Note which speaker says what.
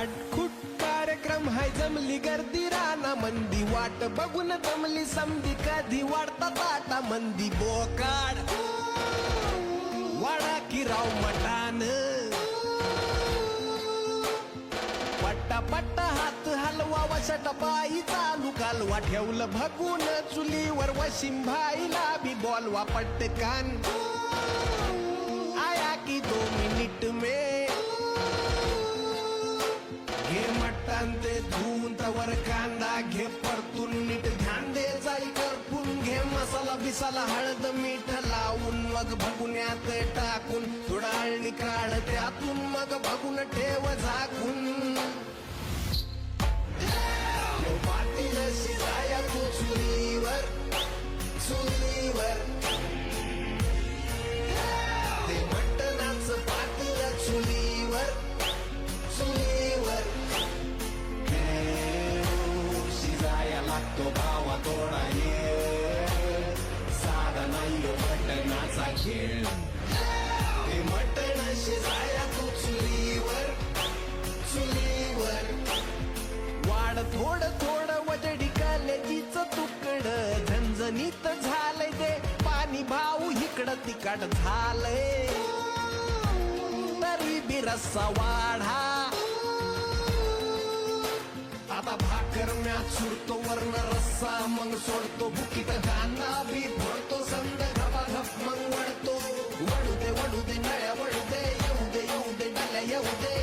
Speaker 1: काटकुट कार्यक्रम हाय जमली गर्दी राना मंदी वाट बघून जमली समधी कधी वाढता ताटा मंदी बोकाड वाडा की राव मटान पट्टा पट्टा हात हलवा वशट पायी चालू कालवा ठेवलं भगून चुलीवर वशिम भाईला बी बोलवा पटकान आया की 2 मिनिट में घे मटण ते धुवून तवर कांदा घे परतून नीट ध्यान दे जाई करपून घे मसाला बिसाला हळद मीठ लावून मग भगुन्यात टाकून थोडा अळणी काढ त्यातून मग भगून ठेव झाकून पाटील शिजाया तू चुलीवर चुलीवर ते मटणाचं पाटील चुलीवर चुलीवर शिजाया लागतो भावा थोडा ये साधा नाही मटणाचा खेळ ते मटण शिजाया तू चुलीवर चुलीवर वाढ थोडं थोडं वजडी कलेजीच तुकड झणझणीत झालंय ते पाणी भाऊ इकडं तिकड झालंय तरी बी रस्सा वाढा आता भाकर म्यात सुरतो वर्ण रस्सा मग सोडतो बुकीत कांदा बी फोडतो संद घपाघप मग वळतो वडू दे नळ्या वळू दे येऊ दे डल्या येऊ दे